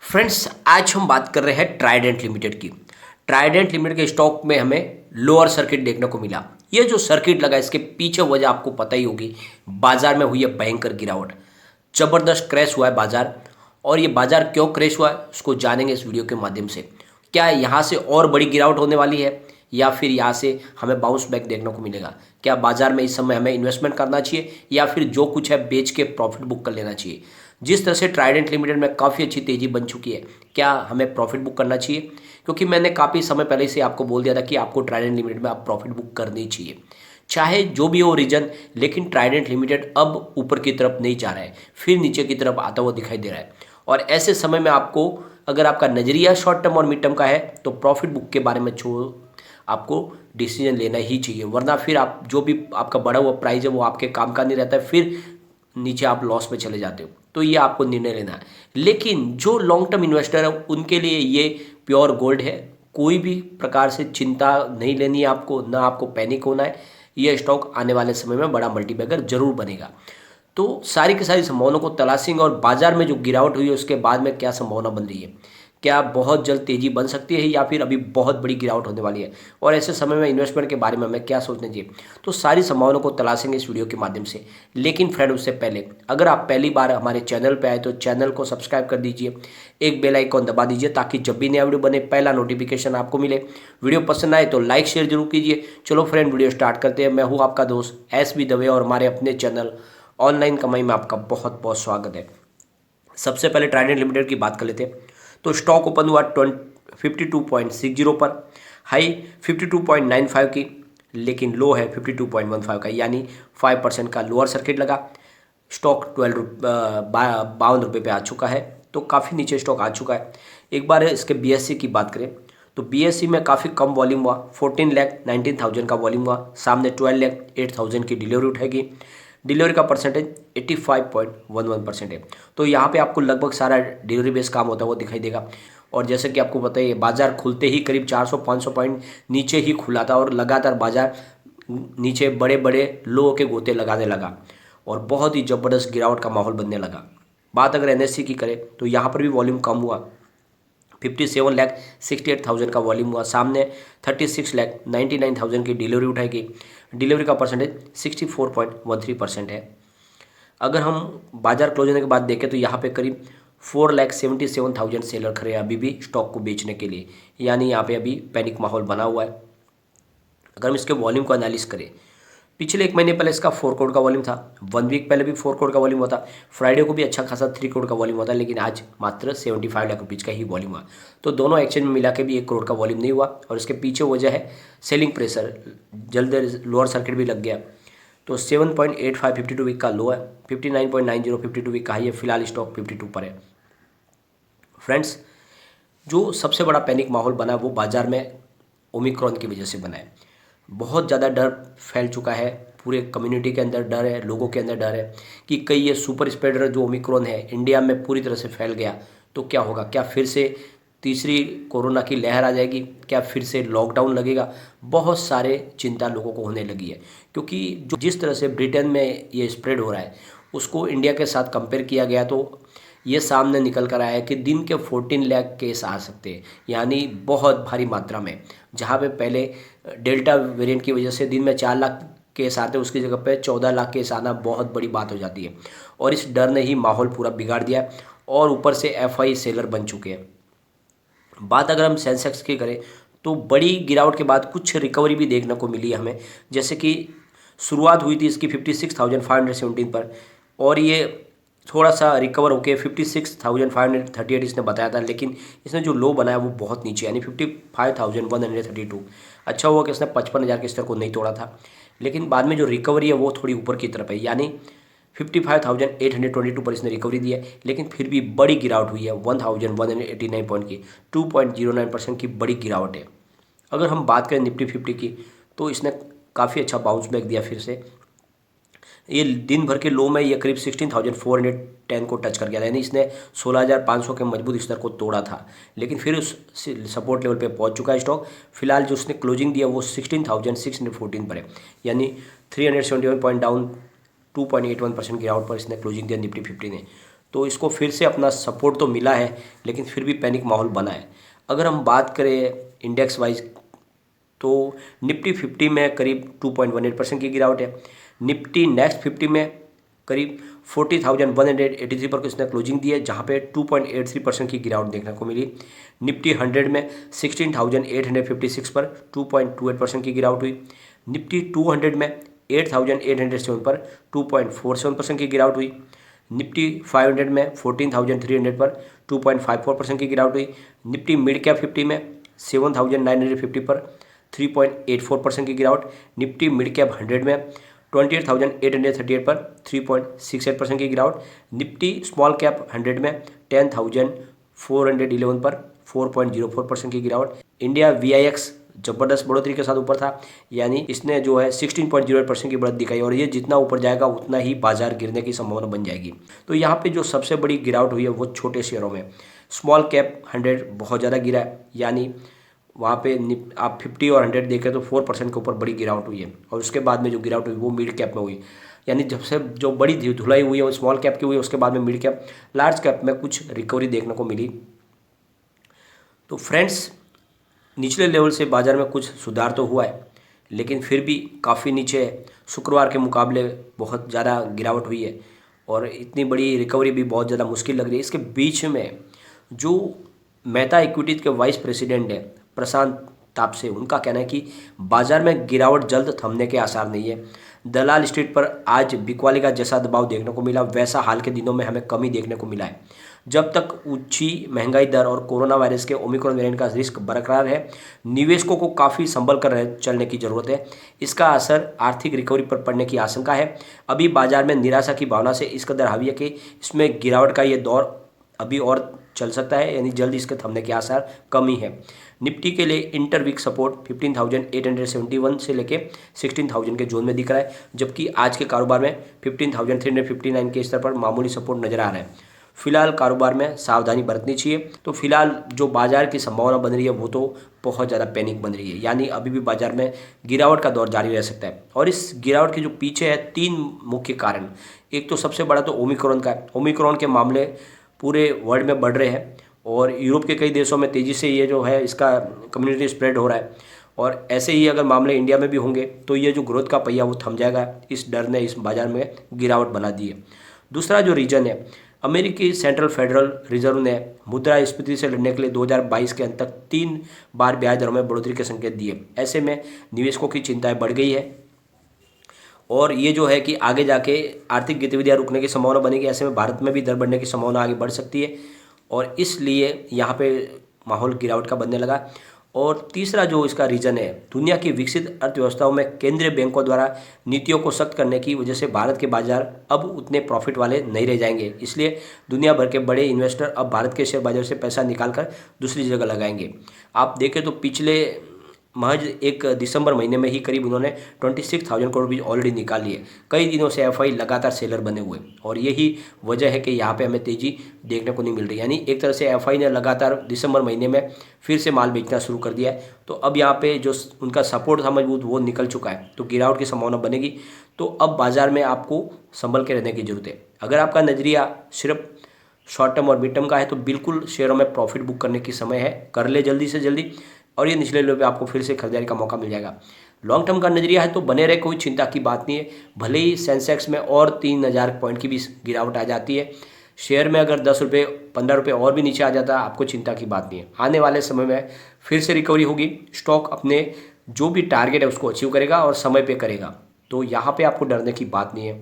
Friends, आज हम बात कर रहे हैं ट्राइडेंट लिमिटेड की। ट्राइडेंट लिमिटेड के स्टॉक में हमें लोअर सर्किट देखने को मिला। ये जो सर्किट लगा इसके पीछे वजह आपको पता ही होगी। बाजार में हुई है भयंकर गिरावट, जबरदस्त क्रैश हुआ है बाजार। और ये बाजार क्यों क्रैश हुआ है उसको जानेंगे इस वीडियो के माध्यम से। क्या यहाँ से और बड़ी गिरावट होने वाली है या फिर यहाँ से हमें बाउंस बैक देखने को मिलेगा? क्या बाजार में इस समय हमें इन्वेस्टमेंट करना चाहिए या फिर जो कुछ है बेच के प्रॉफिट बुक कर लेना चाहिए? जिस तरह से ट्राइडेंट लिमिटेड में काफ़ी अच्छी तेज़ी बन चुकी है, क्या हमें प्रॉफिट बुक करना चाहिए? क्योंकि मैंने काफ़ी समय पहले से आपको बोल दिया था कि आपको ट्राइडेंट लिमिटेड में आप प्रॉफिट बुक करनी चाहिए, चाहे जो भी हो रीजन। लेकिन ट्राइडेंट लिमिटेड अब ऊपर की तरफ नहीं जा रहा है, फिर नीचे की तरफ आता हुआ दिखाई दे रहा है। और ऐसे समय में आपको, अगर आपका नज़रिया शॉर्ट टर्म और मिड टर्म का है, तो प्रॉफिट बुक के बारे में आपको डिसीजन लेना ही चाहिए, वरना फिर आप जो भी आपका बढ़ा हुआ प्राइस है वो आपके काम का नहीं रहता है, फिर नीचे आप लॉस में चले जाते हो। तो ये आपको निर्णय लेना है। लेकिन जो लॉन्ग टर्म इन्वेस्टर है उनके लिए ये प्योर गोल्ड है। कोई भी प्रकार से चिंता नहीं लेनी है आपको, ना आपको पैनिक होना है। ये स्टॉक आने वाले समय में बड़ा मल्टीबैगर जरूर बनेगा। तो सारी की सारी संभावनाओं को तलाशेंगे और बाजार में जो गिरावट हुई है उसके बाद में क्या संभावना बन रही है, क्या बहुत जल्द तेजी बन सकती है या फिर अभी बहुत बड़ी गिरावट होने वाली है, और ऐसे समय में इन्वेस्टमेंट के बारे में हमें क्या सोचना चाहिए। तो सारी संभावनाओं को तलाशेंगे इस वीडियो के माध्यम से। लेकिन फ्रेंड, उससे पहले अगर आप पहली बार हमारे चैनल पर आए तो चैनल को सब्सक्राइब कर दीजिए, एक बेल आइकॉन दबा दीजिए ताकि जब भी नया वीडियो बने पहला नोटिफिकेशन आपको मिले। वीडियो पसंद आए तो लाइक शेयर जरूर कीजिए। चलो फ्रेंड, वीडियो स्टार्ट करते हैं। मैं हूँ आपका दोस्त SB दवे और हमारे अपने चैनल ऑनलाइन कमाई में आपका बहुत बहुत स्वागत है। सबसे पहले ट्राइडेंट लिमिटेड की बात कर लेते हैं। तो स्टॉक ओपन हुआ 52.60 पर, हाई 52.95 की, लेकिन लो है 52.15 का, यानी 5% का लोअर सर्किट लगा। स्टॉक 52 रुपये पे आ चुका है, तो काफ़ी नीचे स्टॉक आ चुका है। एक बार इसके BSE की बात करें तो BSE में काफ़ी कम वॉल्यूम हुआ, 14,19,000 का वॉल्यूम हुआ। सामने 12,08,000 की डिलीवरी उठाएगी। डिलीवरी का परसेंटेज 85.11% है। तो यहाँ पे आपको लगभग सारा डिलीवरी बेस काम होता है वो दिखाई देगा। और जैसे कि आपको पता है, बाजार खुलते ही करीब 400-500 पॉइंट नीचे ही खुला था और लगातार बाजार नीचे बड़े बड़े लो के गोते लगाने लगा और बहुत ही ज़बरदस्त गिरावट का माहौल बनने लगा। बात अगर NSE की करें तो यहाँ पर भी वॉल्यूम कम हुआ, 57,68,000 का वॉल्यूम हुआ। सामने 36,99,000 की डिलीवरी उठाएगी। डिलीवरी का परसेंटेज 64.13% है। अगर हम बाजार क्लोज होने के बाद देखें तो यहाँ पे करीब 4,77,000 सेलर खड़े हैं अभी भी स्टॉक को बेचने के लिए, यानी यहाँ पे अभी पैनिक माहौल बना हुआ है। अगर हम इसके वॉल्यूम को एनालिस करें, पिछले 1 महीने पहले इसका 4 करोड़ का वॉल्यूम था, 1 वीक पहले भी 4 करोड़ का वॉल्यूम हुआ था, फ्राइडे को भी अच्छा खासा 3 करोड़ का वॉल्यूम हुआ था, लेकिन आज मात्र 75 लाख रुपीज़ का ही वॉल्यूम हुआ। तो दोनों एक्सचेंज में मिला के भी 1 करोड़ का वॉल्यूम नहीं हुआ और इसके पीछे वजह है सेलिंग प्रेशर, जल्द लोअर सर्किट भी लग गया। तो 7.85 52 वीक का लो है, 59.90 52 वीक का हाई है। फिलहाल स्टॉक 52 पर है। फ्रेंड्स, जो सबसे बड़ा पैनिक माहौल बना वो बाजार में ओमिक्रॉन की वजह से बना है। बहुत ज़्यादा डर फैल चुका है, पूरे कम्युनिटी के अंदर डर है, लोगों के अंदर डर है कि कहीं ये सुपर स्प्रेडर जो ओमिक्रॉन है इंडिया में पूरी तरह से फैल गया तो क्या होगा, क्या फिर से तीसरी कोरोना की लहर आ जाएगी, क्या फिर से लॉकडाउन लगेगा। बहुत सारे चिंता लोगों को होने लगी है, क्योंकि जो जिस तरह से ब्रिटेन में ये स्प्रेड हो रहा है उसको इंडिया के साथ कंपेयर किया गया तो ये सामने निकल कर आया है कि दिन के 14 लाख केस आ सकते हैं, यानी बहुत भारी मात्रा में। जहाँ पे पहले डेल्टा वेरिएंट की वजह से दिन में 4 लाख केस आते, उसकी जगह पे 14 लाख केस आना बहुत बड़ी बात हो जाती है। और इस डर ने ही माहौल पूरा बिगाड़ दिया और ऊपर से FI सेलर बन चुके हैं। बात अगर हम सेंसेक्स की करें तो बड़ी गिरावट के बाद कुछ रिकवरी भी देखने को मिली है हमें। जैसे कि शुरुआत हुई थी इसकी 56,517 पर और ये थोड़ा सा रिकवर होके 56,538 इसने बताया था, लेकिन इसने जो लो बनाया वो बहुत नीचे, यानी 55,132। अच्छा हुआ कि इसने 55,000 के स्तर को नहीं तोड़ा था, लेकिन बाद में जो रिकवरी है वो थोड़ी ऊपर की तरफ है, यानी 55,822 पर इसने रिकवरी दी है। लेकिन फिर भी बड़ी गिरावट हुई है 1,189 पॉइंट की, 2.09% की बड़ी गिरावट है। अगर हम बात करें निफ्टी 50 की तो इसने काफ़ी अच्छा बाउंस बैक दिया फिर से। ये दिन भर के लो में ये करीब 16,410 को टच कर गया था, यानी इसने 16,500 के मजबूत स्तर को तोड़ा था, लेकिन फिर उस सपोर्ट लेवल पे पहुंच चुका है स्टॉक। फिलहाल जो उसने क्लोजिंग दिया वो 16,614 पर है, यानी 371 पॉइंट डाउन, 2.81% गिरावट पर इसने क्लोजिंग दिया निफ्टी 50 ने। तो इसको फिर से अपना सपोर्ट तो मिला है, लेकिन फिर भी पैनिक माहौल बना है। अगर हम बात करें इंडेक्स वाइज, तो निफ्टी 50 में करीब 2.18% की गिरावट है। निफ्टी नेक्स्ट 50 में करीब 40,183 पर इसने क्लोजिंग दी है, जहाँ पे 2.83% की गिरावट देखने को मिली। निफ्टी 100 में 16,856 पर 2.28% की गिरावट हुई। निफ्टी 200 में 8,807 पर 2.47% की गिरावट हुई। निफ्टी 500 में 14,300 पर 2.54% की गिरावट हुई। निफ्टी मिड कैप 50 में 7,950 पर 3.84% की गिरावट। निफ्टी मिड कैप 100 में 28,838 पर 3.68% की गिरावट। निफ्टी स्मॉल कैप 100 में 10,411 पर 4.04% की गिरावट। इंडिया VIX जबरदस्त बढ़ोतरी के साथ ऊपर था, यानी इसने जो है 16.08% की बढ़त दिखाई, और ये जितना ऊपर जाएगा उतना ही बाजार गिरने की संभावना बन जाएगी। तो यहाँ पे जो सबसे बड़ी गिरावट हुई है वो छोटे शेयरों में। स्मॉल कैप 100 बहुत ज़्यादा गिरा है, यानी वहाँ पे आप 50 और 100 देखें तो 4% के ऊपर बड़ी गिरावट हुई है। और उसके बाद में जो गिरावट हुई वो मिड कैप में हुई, यानी जब से जो बड़ी धुलाई हुई है वो स्मॉल कैप की हुई है, उसके बाद में मिड कैप, लार्ज कैप में कुछ रिकवरी देखने को मिली। तो फ्रेंड्स, निचले लेवल से बाजार में कुछ सुधार तो हुआ है, लेकिन फिर भी काफ़ी नीचे है। शुक्रवार के मुकाबले बहुत ज़्यादा गिरावट हुई है, और इतनी बड़ी रिकवरी भी बहुत ज़्यादा मुश्किल लग रही है। इसके बीच में जो मेहता इक्विटीज के वाइस प्रेसिडेंट है प्रशांत तापसे, उनका कहना है कि बाजार में गिरावट जल्द थमने के आसार नहीं है। दलाल स्ट्रीट पर आज बिकवाली का जैसा दबाव देखने को मिला, वैसा हाल के दिनों में हमें कमी देखने को मिला है। जब तक ऊंची महंगाई दर और कोरोना वायरस के ओमिक्रॉन वेरिएंट का रिस्क बरकरार है, निवेशकों को काफ़ी संभल कर चलने की ज़रूरत है। इसका असर आर्थिक रिकवरी पर पड़ने की आशंका है। अभी बाजार में निराशा की भावना से इस कदर हावी है कि इसमें गिरावट का ये दौर अभी और चल सकता है, यानी जल्द इसके थमने के आसार कम ही है। निफ्टी के लिए इंटर वीक सपोर्ट 15,871 से लेके 16,000 के जोन में दिख रहा है, जबकि आज के कारोबार में 15,359 के स्तर पर मामूली सपोर्ट नजर आ रहा है। फिलहाल कारोबार में सावधानी बरतनी चाहिए। तो फिलहाल जो बाजार की संभावना बन रही है वो तो बहुत ज़्यादा पैनिक बन रही है, यानी अभी भी बाजार में गिरावट का दौर जारी रह सकता है। और इस गिरावट के जो पीछे है 3 मुख्य कारण। एक तो सबसे बड़ा तो ओमिक्रॉन का है। ओमिक्रॉन के मामले पूरे वर्ल्ड में बढ़ रहे हैं, और यूरोप के कई देशों में तेज़ी से ये जो है इसका कम्युनिटी स्प्रेड हो रहा है। और ऐसे ही अगर मामले इंडिया में भी होंगे तो ये जो ग्रोथ का पहिया वो थम जाएगा। इस डर ने इस बाजार में गिरावट बना दी है। दूसरा जो रीजन है, अमेरिकी सेंट्रल फेडरल रिजर्व ने मुद्रास्फीति से लड़ने के लिए 2022 के अंत तक 3 बार ब्याज दरों में बढ़ोतरी के संकेत दिए। ऐसे में निवेशकों की चिंताएं बढ़ गई है, और ये जो है कि आगे जाके आर्थिक गतिविधियां रुकने की संभावना बनेगी। ऐसे में भारत में भी दर बढ़ने की संभावना आगे बढ़ सकती है, और इसलिए यहाँ पे माहौल गिरावट का बनने लगा। और तीसरा जो इसका रीज़न है, दुनिया की विकसित अर्थव्यवस्थाओं में केंद्रीय बैंकों द्वारा नीतियों को सख्त करने की वजह से भारत के बाजार अब उतने प्रॉफिट वाले नहीं रह जाएंगे। इसलिए दुनिया भर के बड़े इन्वेस्टर अब भारत के शेयर बाजार से पैसा निकालकर दूसरी जगह लगाएंगे। आप देखें तो पिछले महज एक दिसंबर महीने में ही करीब उन्होंने 26,000 करोड़ रुपये ऑलरेडी निकाल लिए। कई दिनों से एफआई लगातार सेलर बने हुए, और यही वजह है कि यहाँ पे हमें तेज़ी देखने को नहीं मिल रही। यानी एक तरह से एफआई ने लगातार दिसंबर महीने में फिर से माल बेचना शुरू कर दिया है। तो अब यहाँ पे जो उनका सपोर्ट था मजबूत, वो निकल चुका है, तो गिरावट की संभावना बनेगी। तो अब बाजार में आपको संभल के रहने की जरूरत है। अगर आपका नज़रिया सिर्फ शॉर्ट टर्म और मिड टर्म का है तो बिल्कुल शेयरों में प्रॉफिट बुक करने की समय है, कर ले जल्दी से जल्दी, और ये निचले लेवल पे आपको फिर से खरीदारी का मौका मिल जाएगा। लॉन्ग टर्म का नजरिया है तो बने रहे, कोई चिंता की बात नहीं है। भले ही सेंसेक्स में और 3,000 पॉइंट की भी गिरावट आ जाती है, शेयर में अगर 10 रुपये 15 रुपये और भी नीचे आ जाता है, आपको चिंता की बात नहीं है। आने वाले समय में फिर से रिकवरी होगी। स्टॉक अपने जो भी टारगेट है उसको अचीव करेगा और समय पे करेगा, तो यहाँ पे आपको डरने की बात नहीं है।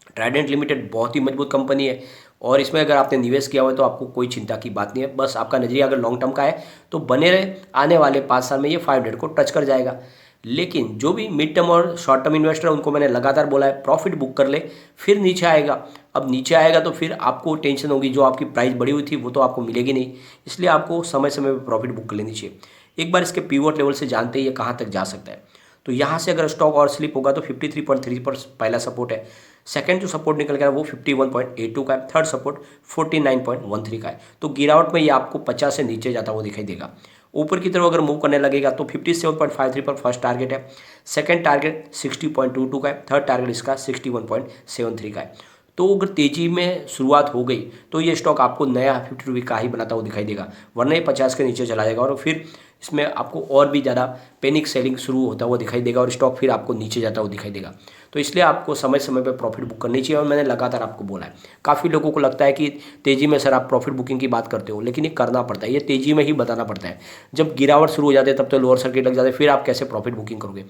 ट्राइडेंट लिमिटेड बहुत ही मजबूत कंपनी है, और इसमें अगर आपने निवेश किया हुआ है तो आपको कोई चिंता की बात नहीं है। बस आपका नजरिया अगर लॉन्ग टर्म का है तो बने रहे, आने वाले 5 साल में ये 500 को टच कर जाएगा। लेकिन जो भी मिड टर्म और शॉर्ट टर्म इन्वेस्टर, उनको मैंने लगातार बोला है प्रॉफिट बुक कर ले, फिर नीचे आएगा। अब नीचे आएगा तो फिर आपको टेंशन होगी, जो आपकी प्राइस बढ़ी हुई थी वो तो आपको मिलेगी नहीं, इसलिए आपको समय समय पर प्रॉफिट बुक कर लेनी चाहिए। एक बार इसके पिवट लेवल से जानते ही ये कहाँ तक जा सकता है। तो यहाँ से अगर स्टॉक और स्लिप होगा तो 53.3 पर पहला सपोर्ट है। सेकंड जो सपोर्ट निकल गया वो 51.82 का है। थर्ड सपोर्ट 49.13 का है। तो गिरावट में ये आपको 50 से नीचे जाता हुआ दिखाई देगा। ऊपर की तरफ अगर मूव करने लगेगा तो 57.53 पर फर्स्ट टारगेट है। सेकंड टारगेट 60.22 का है। थर्ड टारगेट इसका 61.73 का है। तो अगर तेजी में शुरुआत हो गई तो ये स्टॉक आपको नया 50 रुपये का ही बनाता हुआ दिखाई देगा, वरना ये 50 के नीचे चला जाएगा और फिर इसमें आपको और भी ज़्यादा पैनिक सेलिंग शुरू होता हुआ दिखाई देगा और स्टॉक फिर आपको नीचे जाता हुआ दिखाई देगा। तो इसलिए आपको समय समय पर प्रॉफिट बुक करनी चाहिए और मैंने लगातार आपको बोला है। काफ़ी लोगों को लगता है कि तेज़ी में सर आप प्रॉफिट बुकिंग की बात करते हो, लेकिन ये करना पड़ता है, ये तेज़ी में ही बताना पड़ता है। जब गिरावट शुरू हो जाती है तब तो लोअर सर्किट लग जाते हैं, फिर आप कैसे प्रॉफिट बुकिंग करोगे।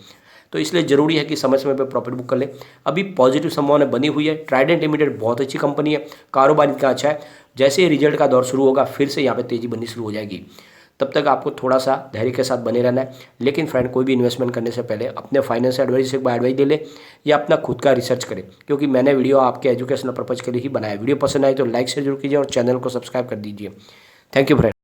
तो इसलिए ज़रूरी है कि समय समय पर प्रॉफिट बुक कर ले। अभी पॉजिटिव संभावना बनी हुई है। ट्राइडेंट लिमिटेड बहुत अच्छी कंपनी है, कारोबार इनका अच्छा है। जैसे ही रिजल्ट का दौर शुरू होगा फिर से यहाँ पे तेज़ी बननी शुरू हो जाएगी। तब तक आपको थोड़ा सा धैर्य के साथ बने रहना है। लेकिन फ्रेंड, कोई भी इन्वेस्टमेंट करने से पहले अपने फाइनेंशियल एडवाइजर से एक बार एडवाइस ले ले या अपना खुद का रिसर्च करें, क्योंकि मैंने वीडियो आपके एजुकेशनल पर्पज़ के लिए ही बनाया। वीडियो पसंद आए तो लाइक शेयर जरूर कीजिए और चैनल को सब्सक्राइब कर दीजिए। Thank you friend.